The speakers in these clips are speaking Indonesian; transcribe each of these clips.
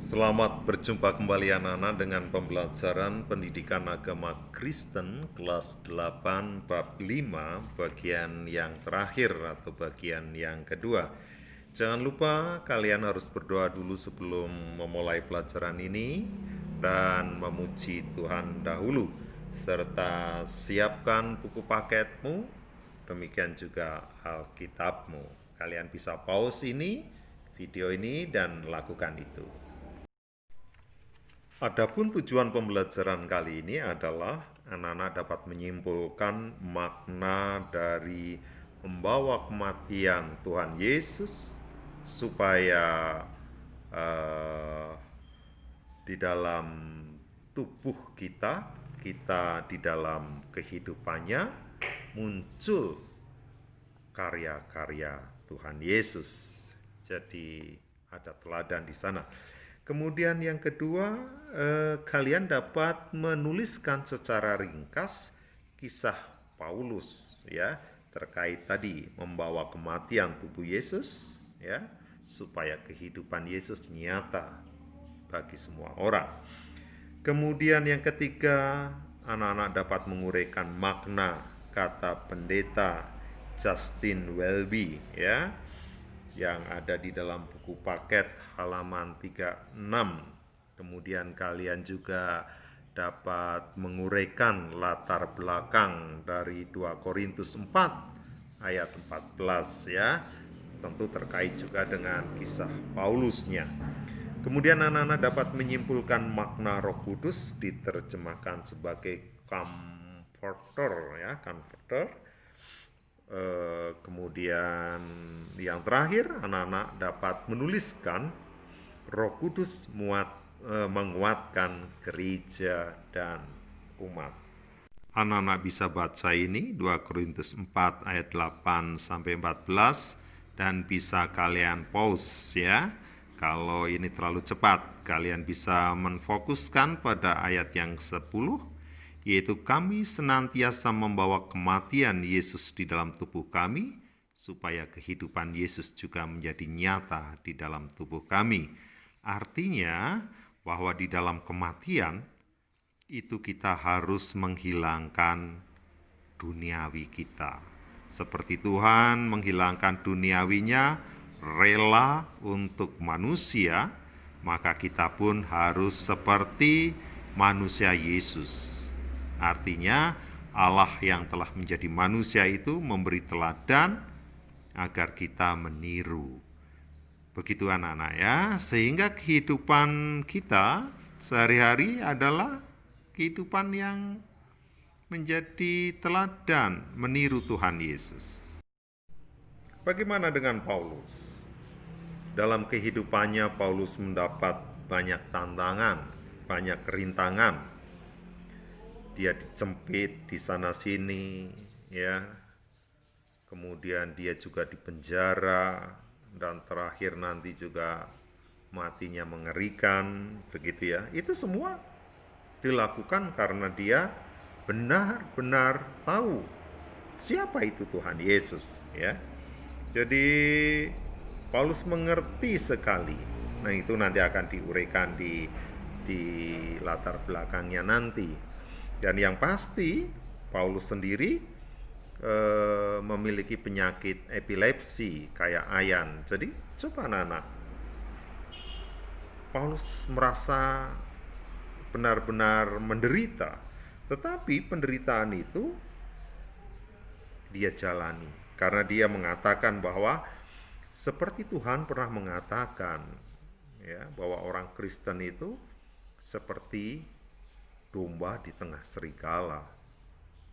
Selamat berjumpa kembali anak-anak dengan pembelajaran pendidikan agama Kristen kelas 8 bab 5 bagian yang terakhir atau bagian yang kedua. Jangan lupa kalian harus berdoa dulu sebelum memulai pelajaran ini dan memuji Tuhan dahulu serta siapkan buku paketmu, demikian juga Alkitabmu. Kalian bisa pause video ini dan lakukan itu. Adapun tujuan pembelajaran kali ini adalah anak-anak dapat menyimpulkan makna dari membawa kematian Tuhan Yesus supaya di dalam tubuh kita di dalam kehidupannya muncul karya-karya Tuhan Yesus. Jadi ada teladan di sana. Kemudian yang kedua, kalian dapat menuliskan secara ringkas kisah Paulus ya terkait tadi membawa kematian tubuh Yesus ya supaya kehidupan Yesus nyata bagi semua orang. Kemudian yang ketiga, anak-anak dapat menguraikan makna kata pendeta Justin Welby ya yang ada di dalam buku paket halaman 36. Kemudian kalian juga dapat menguraikan latar belakang dari 2 Korintus 4 ayat 14 ya. Tentu terkait juga dengan kisah Paulusnya. Kemudian anak-anak dapat menyimpulkan makna Roh Kudus diterjemahkan sebagai comforter ya, comforter. Kemudian yang terakhir, anak-anak dapat menuliskan Roh Kudus menguatkan gereja dan umat. Anak-anak bisa baca ini 2 Korintus 4 ayat 8 sampai 14 dan bisa kalian pause ya. Kalau ini terlalu cepat, kalian bisa menfokuskan pada ayat yang 10, yaitu kami senantiasa membawa kematian Yesus di dalam tubuh kami, supaya kehidupan Yesus juga menjadi nyata di dalam tubuh kami. Artinya bahwa di dalam kematian itu kita harus menghilangkan duniawi kita. Seperti Tuhan menghilangkan duniawinya, rela untuk manusia, maka kita pun harus seperti manusia Yesus. Artinya Allah yang telah menjadi manusia itu memberi teladan agar kita meniru. Begitu anak-anak ya, sehingga kehidupan kita sehari-hari adalah kehidupan yang menjadi teladan meniru Tuhan Yesus. Bagaimana dengan Paulus? Dalam kehidupannya Paulus mendapat banyak tantangan, banyak kerintangan. Dia dicempit di sana sini ya. Kemudian dia juga dipenjara dan terakhir nanti juga matinya mengerikan begitu ya. Itu semua dilakukan karena dia benar-benar tahu siapa itu Tuhan Yesus ya. Jadi Paulus mengerti sekali. Nah, itu nanti akan diuraikan di latar belakangnya nanti. Dan yang pasti Paulus sendiri memiliki penyakit epilepsi kayak Ayan. Jadi coba anak-anak, Paulus merasa benar-benar menderita, tetapi penderitaan itu dia jalani karena dia mengatakan bahwa seperti Tuhan pernah mengatakan ya bahwa orang Kristen itu seperti domba di tengah serigala.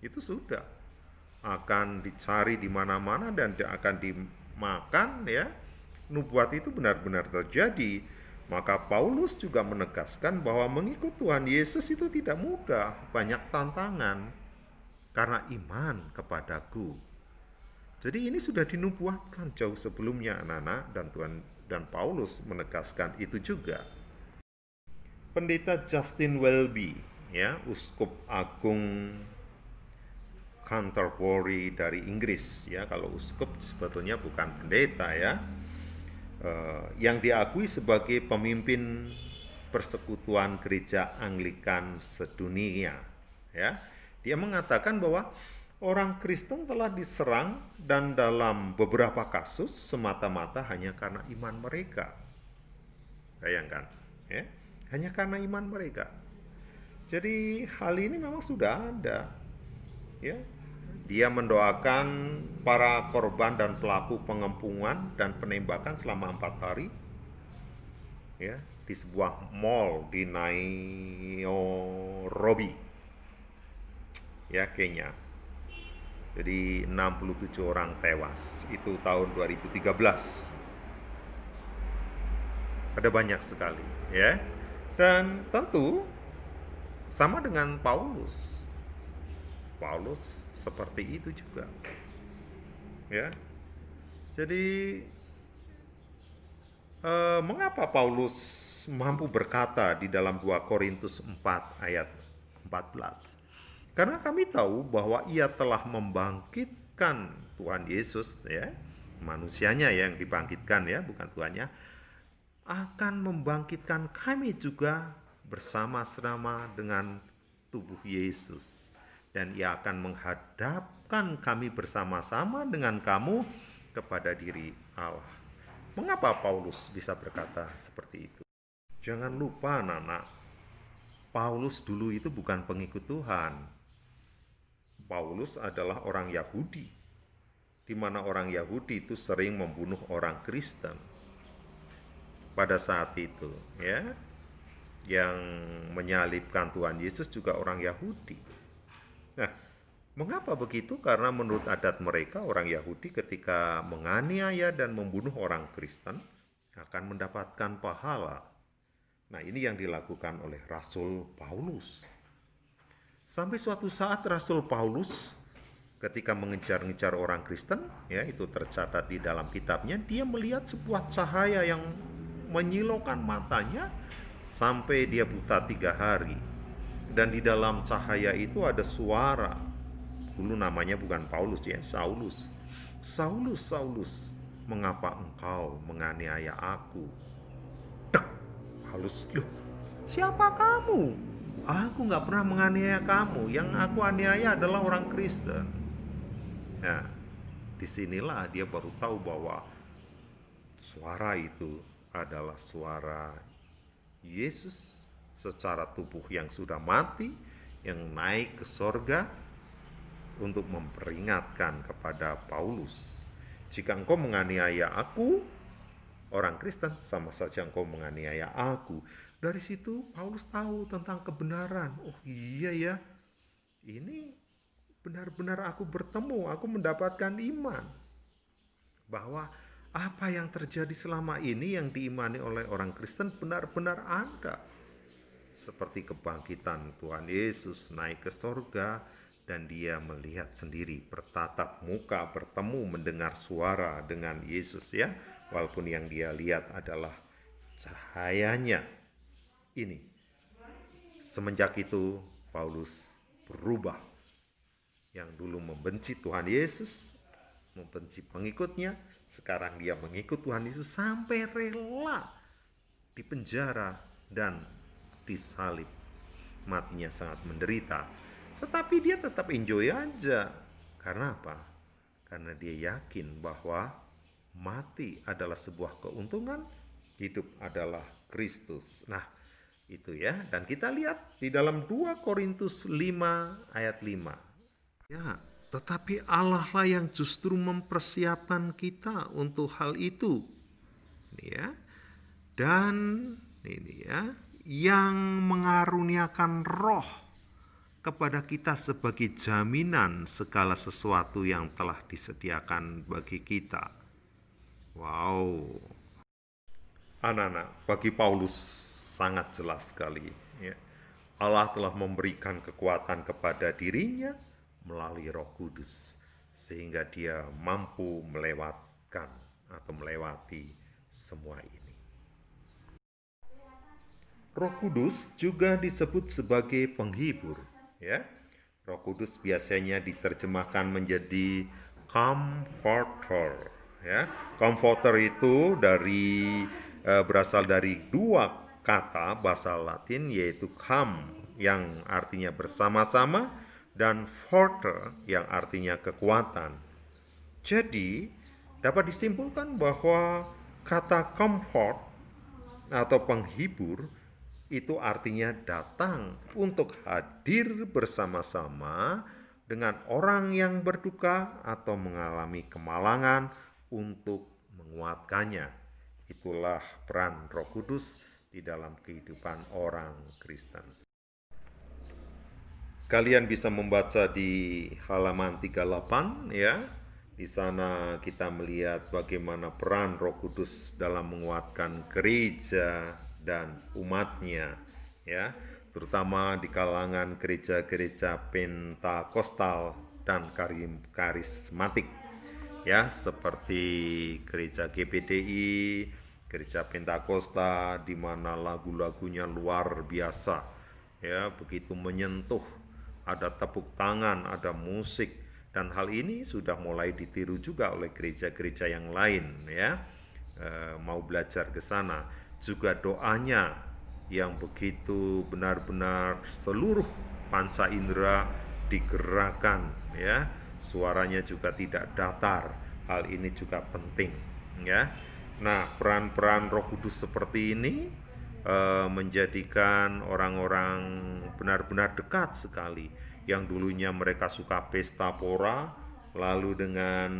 Itu sudah akan dicari di mana-mana dan akan dimakan ya. Nubuat itu benar-benar terjadi. Maka Paulus juga menegaskan bahwa mengikut Tuhan Yesus itu tidak mudah, banyak tantangan karena iman kepadaku. Jadi ini sudah dinubuatkan jauh sebelumnya anak-anak, dan Tuhan dan Paulus menegaskan itu juga. Pendeta Justin Welby ya, uskup agung Canterbury dari Inggris ya. Kalau uskup sebetulnya bukan pendeta ya, yang diakui sebagai pemimpin Persekutuan Gereja Anglikan Sedunia. Ya, dia mengatakan bahwa orang Kristen telah diserang dan dalam beberapa kasus semata-mata hanya karena iman mereka. Bayangkan, ya, hanya karena iman mereka. Jadi hal ini memang sudah ada, ya. Dia mendoakan para korban dan pelaku pengepungan dan penembakan selama 4 hari, ya, di sebuah mall di Nairobi, ya, Kenya. Jadi 67 orang tewas, itu tahun 2013. Ada banyak sekali, ya. Dan tentu sama dengan Paulus. Paulus seperti itu juga. Ya. Jadi mengapa Paulus mampu berkata di dalam 2 Korintus 4 ayat 14? Karena kami tahu bahwa ia telah membangkitkan Tuhan Yesus, ya, manusianya yang dibangkitkan, ya, bukan Tuhannya, akan membangkitkan kami juga bersama-sama dengan tubuh Yesus, dan ia akan menghadapkan kami bersama-sama dengan kamu kepada diri Allah. Mengapa Paulus bisa berkata seperti itu? Jangan lupa, anak-anak, Paulus dulu itu bukan pengikut Tuhan. Paulus adalah orang Yahudi, di mana orang Yahudi itu sering membunuh orang Kristen pada saat itu, ya. Yang menyalibkan Tuhan Yesus juga orang Yahudi. Nah, mengapa begitu? Karena menurut adat mereka, orang Yahudi ketika menganiaya dan membunuh orang Kristen akan mendapatkan pahala. Nah, ini yang dilakukan oleh Rasul Paulus. Sampai suatu saat Rasul Paulus ketika mengejar-ngejar orang Kristen, ya, itu tercatat di dalam kitabnya, dia melihat sebuah cahaya yang menyilaukan matanya sampai dia buta 3 hari. Dan di dalam cahaya itu ada suara. Dulu namanya bukan Paulus, ya, Saulus. Saulus, Saulus, mengapa engkau menganiaya aku? Dek, Paulus, loh, siapa kamu? Aku nggak pernah menganiaya kamu. Yang aku aniaya adalah orang Kristen. Nah, disinilah dia baru tahu bahwa suara itu adalah suara Yesus secara tubuh yang sudah mati, yang naik ke sorga untuk memperingatkan kepada Paulus, jika engkau menganiaya aku, orang Kristen, sama saja engkau menganiaya aku. Dari situ Paulus tahu tentang kebenaran. Oh iya ya, ini benar-benar aku bertemu, aku mendapatkan iman. Bahwa apa yang terjadi selama ini yang diimani oleh orang Kristen benar-benar ada. Seperti kebangkitan Tuhan Yesus naik ke sorga, dan dia melihat sendiri, bertatap muka, bertemu, mendengar suara dengan Yesus, ya. Walaupun yang dia lihat adalah cahayanya. Ini, semenjak itu Paulus berubah. Yang dulu membenci Tuhan Yesus, membenci pengikutnya, sekarang dia mengikut Tuhan Yesus sampai rela dipenjara dan disalib. Matinya sangat menderita, tetapi dia tetap enjoy aja. Karena apa? Karena dia yakin bahwa mati adalah sebuah keuntungan, hidup adalah Kristus. Nah, itu ya. Dan kita lihat di dalam 2 Korintus 5 ayat 5. Ya, tetapi Allah lah yang justru mempersiapkan kita untuk hal itu. Ini ya. Dan ini ya, yang mengaruniakan roh kepada kita sebagai jaminan segala sesuatu yang telah disediakan bagi kita. Wow. Anak-anak, bagi Paulus sangat jelas sekali, ya. Allah telah memberikan kekuatan kepada dirinya melalui Roh Kudus, sehingga dia mampu melewatkan atau melewati semua ini. Roh Kudus juga disebut sebagai penghibur, ya. Roh Kudus biasanya diterjemahkan menjadi comforter, ya. Comforter itu berasal dari 2 kata bahasa Latin yaitu kam yang artinya bersama-sama dan forte yang artinya kekuatan. Jadi, dapat disimpulkan bahwa kata comfort atau penghibur itu artinya datang untuk hadir bersama-sama dengan orang yang berduka atau mengalami kemalangan untuk menguatkannya. Itulah peran Roh Kudus di dalam kehidupan orang Kristen. Kalian bisa membaca di halaman 38 ya. Di sana kita melihat bagaimana peran Roh Kudus dalam menguatkan gereja dan umatnya ya, terutama di kalangan gereja-gereja Pentakostal dan karismatik ya, seperti gereja GPDI, gereja Pentakosta, di mana lagu-lagunya luar biasa ya, begitu menyentuh, ada tepuk tangan, ada musik, dan hal ini sudah mulai ditiru juga oleh gereja-gereja yang lain ya. Mau belajar ke sana. Juga doanya yang begitu benar-benar seluruh panca indera digerakkan ya. Suaranya juga tidak datar. Hal ini juga penting ya. Nah, peran-peran Roh Kudus seperti ini menjadikan orang-orang benar-benar dekat sekali. Yang dulunya mereka suka pesta pora, lalu dengan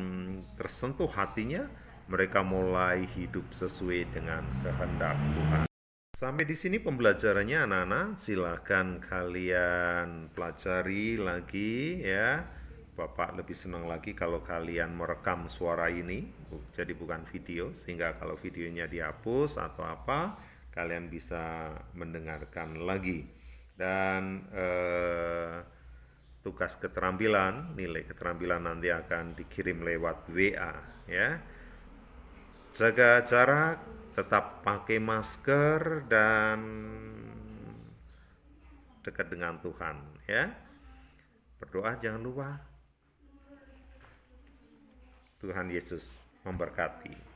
tersentuh hatinya, mereka mulai hidup sesuai dengan kehendak Tuhan. Sampai di sini pembelajarannya anak-anak, silahkan kalian pelajari lagi ya. Bapak lebih senang lagi kalau kalian merekam suara ini, jadi bukan video, sehingga kalau videonya dihapus atau apa, kalian bisa mendengarkan lagi. Dan tugas keterampilan, nilai keterampilan nanti akan dikirim lewat WA ya. Jaga jarak, tetap pakai masker dan dekat dengan Tuhan ya. Berdoa jangan lupa. Tuhan Yesus memberkati.